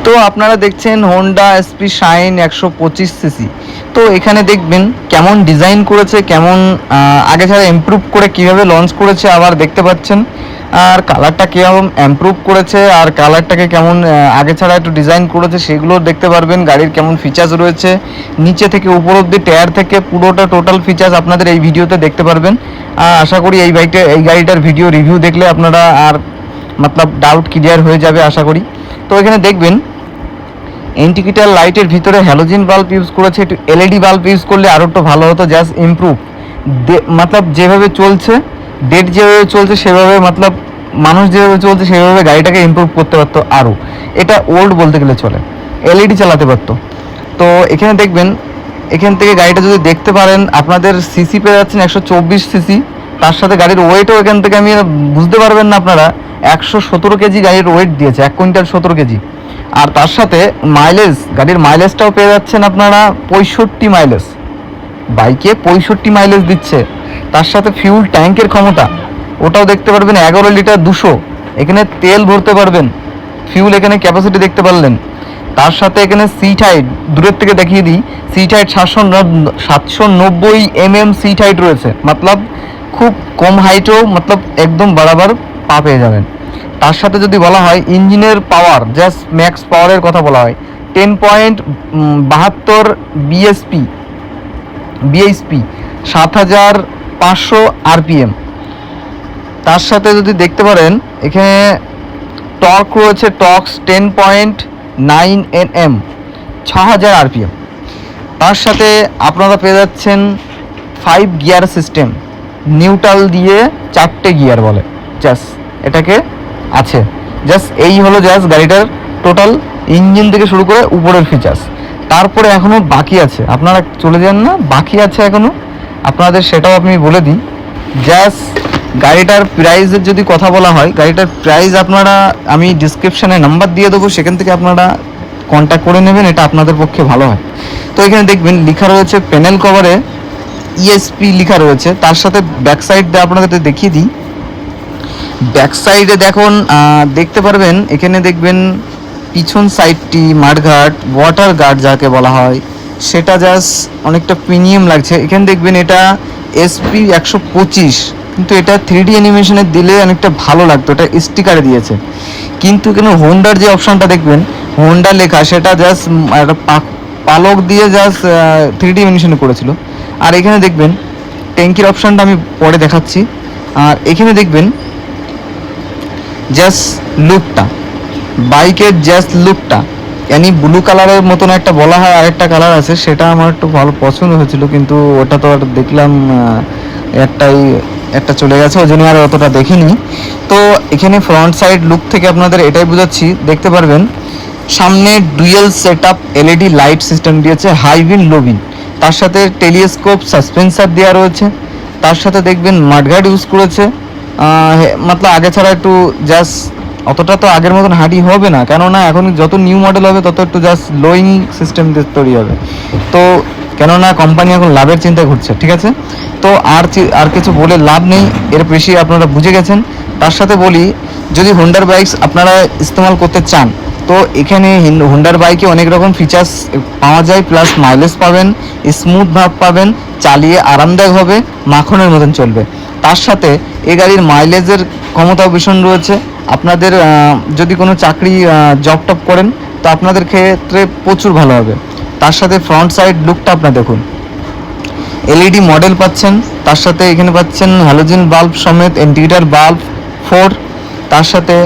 তো আপনারা দেখছেন হোন্ডা এসপি শাইন 125 সিসি। তো এখানে দেখবেন কেমন ডিজাইন করেছে, কেমন আগে ছাড়া ইমপ্রুভ করে কিভাবে লঞ্চ করেছে, আবার দেখতে পাচ্ছেন আর কালারটা কেমন ইমপ্রুভ করেছে, আর কালারটাকে কেমন আগে ছাড়া একটু ডিজাইন করেছে সেগুলো দেখতে পারবেন। গাড়ির কেমন ফিচার্স রয়েছে নিচে থেকে উপর অব্দি, টায়ার থেকে পুরোটা টোটাল ফিচার্স আপনাদের এই ভিডিওতে দেখতে পারবেন। আশা করি এই গাড়িটার ভিডিও রিভিউ দেখলে আপনারা আর মতলব ডাউট ক্লিয়ার হয়ে যাবে আশা করি। তো এখানে দেখবেন ইন্ডিকেটর লাইটের ভিতরে হ্যালোজেন বাল্ব ইউজ করেছে, একটু এলইডি বাল্ব ইউজ করলে আরও একটু ভালো হতো, জাস্ট ইমপ্রুভ। মতলব যেভাবে চলছে, ডেট যেভাবে চলছে সেভাবে, মতলব মানুষ যেভাবে চলছে সেভাবে গাড়িটাকে ইমপ্রুভ করতে পারতো আরও। এটা ওল্ড বলতে গেলে চলে, এলইডি চালাতে পারতো। তো এখানে দেখবেন, এখান থেকে গাড়িটা যদি দেখতে পারেন আপনাদের সিসি পেয়ে যাচ্ছেন 124 সিসি। তার সাথে গাড়ির ওয়েটও এখান থেকে আমি বুঝতে পারবেন না আপনারা, 117 কেজি গাড়ির ওয়েট দিয়েছে, 1 কুইন্টাল 17 কেজি। আর তার সাথে মাইলেজ, গাড়ির মাইলেজটাও পেয়ে যাচ্ছেন আপনারা 65 মাইলেজ, বাইকে 65 মাইলেজ দিচ্ছে। তার সাথে ফিউল ট্যাঙ্কের ক্ষমতা ওটাও দেখতে পারবেন 11 লিটার 200, এখানে তেল ভরতে পারবেন। ফিউল এখানে ক্যাপাসিটি দেখতে পারলেন। তার সাথে এখানে সিট হাইট দূরের থেকে দেখিয়ে দিই, সিট হাইট 790 সিট হাইট রয়েছে, মতলব খুব কম হাইটও মতলব একদম বরাবর পা পেয়ে যাবেন। তার সাথে যদি বলা হয় ইঞ্জিনের পাওয়ার, জাস্ট ম্যাক্স পাওয়ারের কথা বলা হয়, 10.72 বিএইচপি, 7500 আরপিএম। তার সাথে যদি দেখতে পারেন এখানে টর্ক রয়েছে, টর্কস 10.9 Nm, 6000 আরপিএম। তার সাথে আপনারা পেয়ে যাচ্ছেন 5 গিয়ার সিস্টেম, নিউট্রাল দিয়ে 4টে গিয়ার বলে, জাস্ট এটাকে আছে। জাস্ট এই হলো জাস্ট গাড়িটার টোটাল ইঞ্জিন থেকে শুরু করে উপরের ফিচার্স। তারপরে এখনও বাকি আছে, আপনারা চলে যান না, বাকি আছে এখনও আপনাদের, সেটাও আমি বলে দিই। জাস্ট গাড়িটার প্রাইসের যদি কথা বলা হয়, গাড়িটার প্রাইস আপনারা আমি ডিসক্রিপশানে নাম্বার দিয়ে দেবো, সেখান থেকে আপনারা কন্ট্যাক্ট করে নেবেন, এটা আপনাদের পক্ষে ভালো হয়। তো এখানে দেখবেন লেখা রয়েছে প্যানেল কভারে ইএসপি লেখা রয়েছে। তার সাথে ব্যাক সাইড দিয়ে আপনাদের দেখিয়ে দিই। ব্যাক সাইডে দেখুন, দেখতে পারবেন এখানে দেখবেন পিছন সাইডটি মাঠঘাট ওয়াটার গার্ড যাকে বলা হয়, সেটা জাস্ট অনেকটা প্রিমিয়াম লাগছে। এখানে দেখবেন এটা এসপি 125, কিন্তু এটা 3D অ্যানিমেশনে দিলে অনেকটা ভালো লাগতো, এটা স্টিকারে দিয়েছে। কিন্তু এখানে হোন্ডার যে অপশানটা দেখবেন, হোন্ডা লেখা, সেটা জাস্ট একটা পালক দিয়ে জাস্ট 3D অ্যানিমেশনে করেছিল। আর এখানে দেখবেন ট্যাঙ্কির অপশানটা আমি পরে দেখাচ্ছি। আর এখানে দেখবেন জাস্ট লুকটা, বাইকের জাস্ট লুকটা, यानी ব্লু কালারের মতন একটা বলা হয়, আরেকটা কালার আছে, সেটা আমার একটু ভালো পছন্দ হয়েছিল, কিন্তু ওটা তো আর দেখলাম একটা চলে গেছে, ওই জন্য আর অতটা দেখিনি। তো এখানে ফ্রন্ট সাইড লুক থেকে আপনাদের এটাই বোঝাচ্ছি, দেখতে পারবেন সামনে dual set up LED light system দিয়েছে, হাই বিন লো বিন। তার সাথে টেলিস্কোপ সাসপেন্সার দেওয়া রয়েছে। তার সাথে দেখবেন মাডগার্ড ইউজ করেছে, মতলব আগে ছাড়া একটু জাস্ট অতটা তো আগের মতন হাঁটি হবে না, কেননা এখন যত নিউ মডেল হবে তত একটু জাস্ট লোয়িং সিস্টেম তৈরি হবে। তো কেননা কোম্পানি এখন লাভের চিন্তা ঘুরছে, ঠিক আছে। তো আর কিছু বলে লাভ নেই, এর বেশি আপনারা বুঝে গেছেন। তার সাথে বলি, যদি হোন্ডার বাইকস আপনারা ইস্তেমাল করতে চান, তো এখানে হোন্ডার বাইকে অনেক রকম ফিচার্স পাওয়া যায়, প্লাস মাইলেজ পাবেন, স্মুথ ভাব পাবেন, চালিয়ে আরামদায়ক হবে, মাখনের মতন চলবে। তার সাথে এই গাড়ির মাইলেজের ক্ষমতাও ভীষণ রয়েছে। আপনাদের যদি কোনো চাকরি জব টপ করেন তো আপনাদের ক্ষেত্রে প্রচুর ভালো হবে। তার সাথে ফ্রন্ট সাইড লুকটা আপনার দেখুন, এলইডি মডেল পাচ্ছেন, তার সাথে এখানে পাচ্ছেন হ্যালোজেন বাল্ব সমেত ইন্ডিকেটর বাল্ব 4। তার সাথে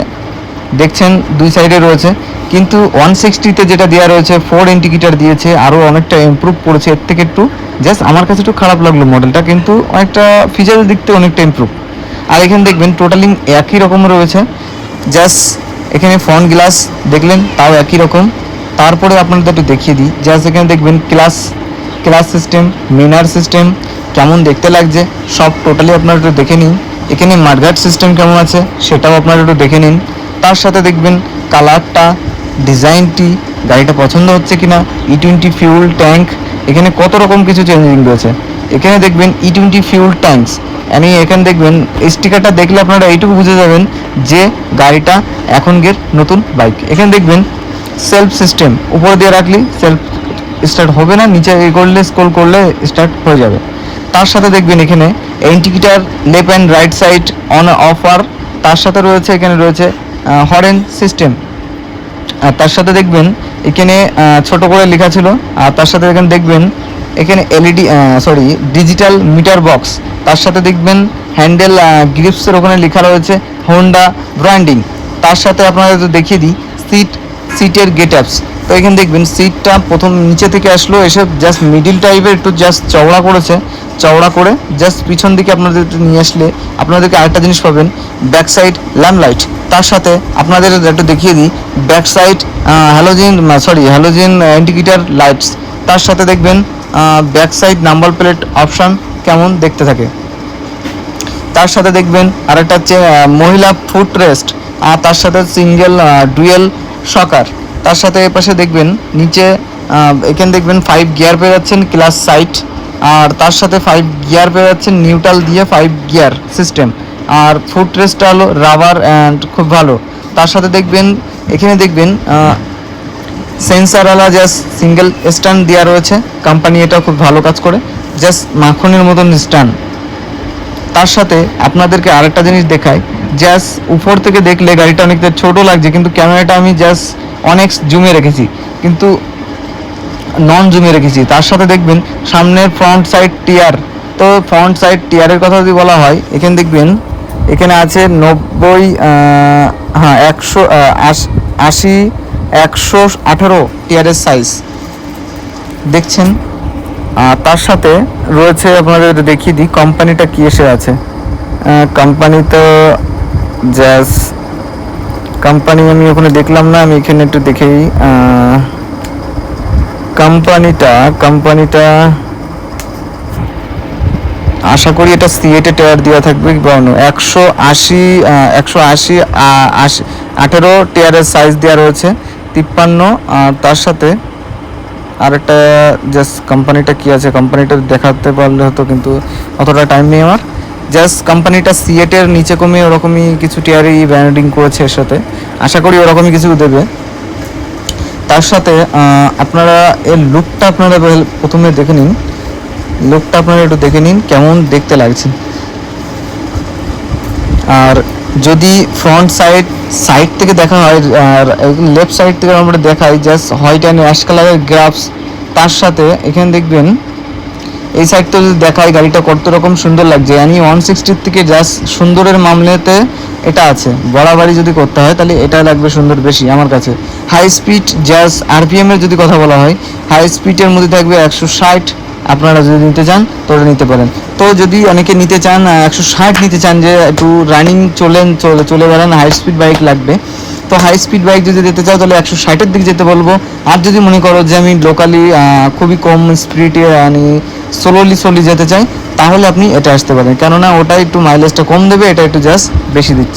দেখছেন দুই সাইডে রয়েছে, কিন্তু 160তে যেটা দেওয়া রয়েছে 4 ইন্ডিকেটর দিয়েছে, আরও অনেকটা ইমপ্রুভ করেছে এর থেকে একটু। জাস্ট আমার কাছে একটু খারাপ লাগলো মডেলটা, কিন্তু অনেকটা ফিচারের দিক থেকে অনেকটা ইমপ্রুভ। আর এখানে দেখবেন টোটালিং একই রকম রয়েছে, জাস্ট এখানে ফ্রন্ট গ্লাস দেখলেন তাও একই রকম। তারপরে আপনাদের একটু দেখিয়ে দিই, জাস্ট এখানে দেখবেন ক্লাস সিস্টেম, মিনার সিস্টেম কেমন দেখতে লাগছে সব টোটালি আপনারা একটু দেখে নিন। এখানে মাডগার্ড সিস্টেম কেমন আছে সেটাও আপনারা একটু দেখে নিন। তার সাথে দেখবেন কালারটা, ডিজাইনটি, গাড়িটা পছন্দ হচ্ছে কিনা, E20 ফিউল ট্যাঙ্ক, এখানে কত রকম কিছু চেঞ্জিং রয়েছে। এখানে দেখবেন E20 ফিউল ট্যাঙ্কস, यानी এখানে দেখবেন স্টিকারটা দেখলে আপনারা এইটুকু বুঝে যাবেন যে গাড়িটা এখনকার নতুন বাইক। এখানে দেখবেন সেলফ সিস্টেম, উপর দিয়ে রাখলি সেলফ স্টার্ট হবে না, নিচে এ করলে স্ক্রল করলে স্টার্ট হয়ে যাবে। তার সাথে দেখবেন এখানে indicator left and right side on offer, তার সাথে রয়েছে এখানে রয়েছে হরেন সিস্টেম। আর তার সাথে দেখবেন এখানে ছোট করে লেখা ছিল, আর তার সাথে এখানে দেখবেন এখানে এলইডি ডিজিটাল মিটার বক্স, তার সাথে দেখবেন হ্যান্ডেল গ্রিপসের ওখানে লেখা রয়েছে হোন্ডা ব্র্যান্ডিং। তার সাথে আপনাদের তো দেখিয়ে দিই সিটের গেট আপস। তো এখানে দেখবেন সিটটা প্রথম নিচে থেকে আসলো, এসে জাস্ট মিডিল টাইপের একটু জাস্ট চওড়া করেছে, চওড়া করে জাস্ট পিছন দিকে আপনাদের নিয়ে আসলে আপনাদেরকে আরেকটা জিনিস পাবেন, ব্যাক সাইড ল্যাম্প লাইট। তার সাথে আপনাদের একটু দেখিয়ে দিই back side halogen indicator lights. তার সাথে দেখবেন back side number plate option কেমন দেখতে থাকে। তার সাথে দেখবেন আরেকটা হচ্ছে মহিলা ফুট রেস্ট, আর তার সাথে সিঙ্গেল ডুয়েল শকার। তার সাথে এর পাশে দেখবেন নিচে এখানে দেখবেন 5 গিয়ার পেয়ে যাচ্ছেন ক্লাস সাইট, আর তার সাথে 5 গিয়ার পেয়ে যাচ্ছেন নিউট্রাল দিয়ে 5 গিয়ার সিস্টেম। আর ফুট রেস্টটা হলো রাবার অ্যান্ড খুব ভালো। তার সাথে দেখবেন এখানে দেখবেন সেন্সারওয়ালা জাস্ট সিঙ্গেল স্ট্যান্ড দেওয়া রয়েছে, কোম্পানি এটা খুব ভালো কাজ করে, জাস্ট মাখনের মতন স্ট্যান্ড। তার সাথে আপনাদেরকে আরেকটা জিনিস দেখাই, জাস্ট উপর থেকে দেখলে গাড়িটা অনেকটা ছোট লাগছে, কিন্তু ক্যামেরাটা আমি জাস্ট অনেক জুমে রেখেছি, কিন্তু নন জুমে রেখেছি। তার সাথে দেখবেন সামনের ফ্রন্ট সাইড টিয়ার। তো ফ্রন্ট সাইড টিয়ারের কথা যদি বলা হয়, এখানে দেখবেন এখানে আছে 90 180 118 টিয়ারের সাইজ দেখছেন। তার সাথে রয়েছে আপনাদের দেখিয়ে দিই কোম্পানিটা কি এসে আছে। কোম্পানি তো জাস্ট কোম্পানি আমি ওখানে দেখলাম না, আমি এখানে একটু দেখেই কোম্পানিটা আশা করি এটা সিএটে টায়ার দেওয়া থাকবে, 180 18 টিয়ারের সাইজ দেওয়া রয়েছে 53। আর তার সাথে আরেকটা জাস্ট কোম্পানিটা কি আছে, কোম্পানিটা দেখাতে পারলে হতো, কিন্তু অতটা টাইম নেই আমার। জাস্ট কোম্পানিটা সিএটের নিচে কমে ওরকমই কিছু টিয়ারই ব্র্যান্ডিং করেছে এর সাথে, আশা করি ওরকমই কিছু দেবে। তার সাথে আপনারা এর লুকটা আপনারা প্রথমে দেখে নিন, লুকটা আপনারা একটু দেখে নিন কেমন দেখতে লাগছে। আর যদি ফ্রন্ট সাইড থেকে দেখা হয়, আর লেফট সাইড থেকে আমরা দেখাই জাস্ট হোয়াইট অ্যান্ড অ্যাশ কালারের গ্রাফস। তার সাথে এখানে দেখবেন এই সাইডটা যদি দেখাই গাড়িটা কত রকম সুন্দর লাগছে, यानी 160 থেকে জাস্ট সুন্দরের মামলাতে এটা আছে। বাড়াবাড়ি যদি করতে হয় তাহলে এটা লাগবে সুন্দর বেশি আমার কাছে। হাই স্পিড জাস্ট আরপিএম এর যদি কথা বলা হয়, হাই স্পিডের মধ্যে থাকবে 160। আপনারা যদি নিতে চান তো নিতে পারেন। তো যদি অনেকে নিতে চান 160 নিতে চান, যে একটু রানিং চলে বেড়ান, হাই স্পিড বাইক লাগবে, তো হাই স্পিড বাইক যদি যেতে চাও তাহলে 160-এর দিকে যেতে বলবো। আর যদি মনে করো যে আমি লোকালি খুবই কম স্পিডে মানে স্লোলি যেতে চাই, তাহলে আপনি এটা আসতে পারেন, কেননা ওটা একটু মাইলেজটা কম দেবে, এটা একটু জাস্ট বেশি দিচ্ছে।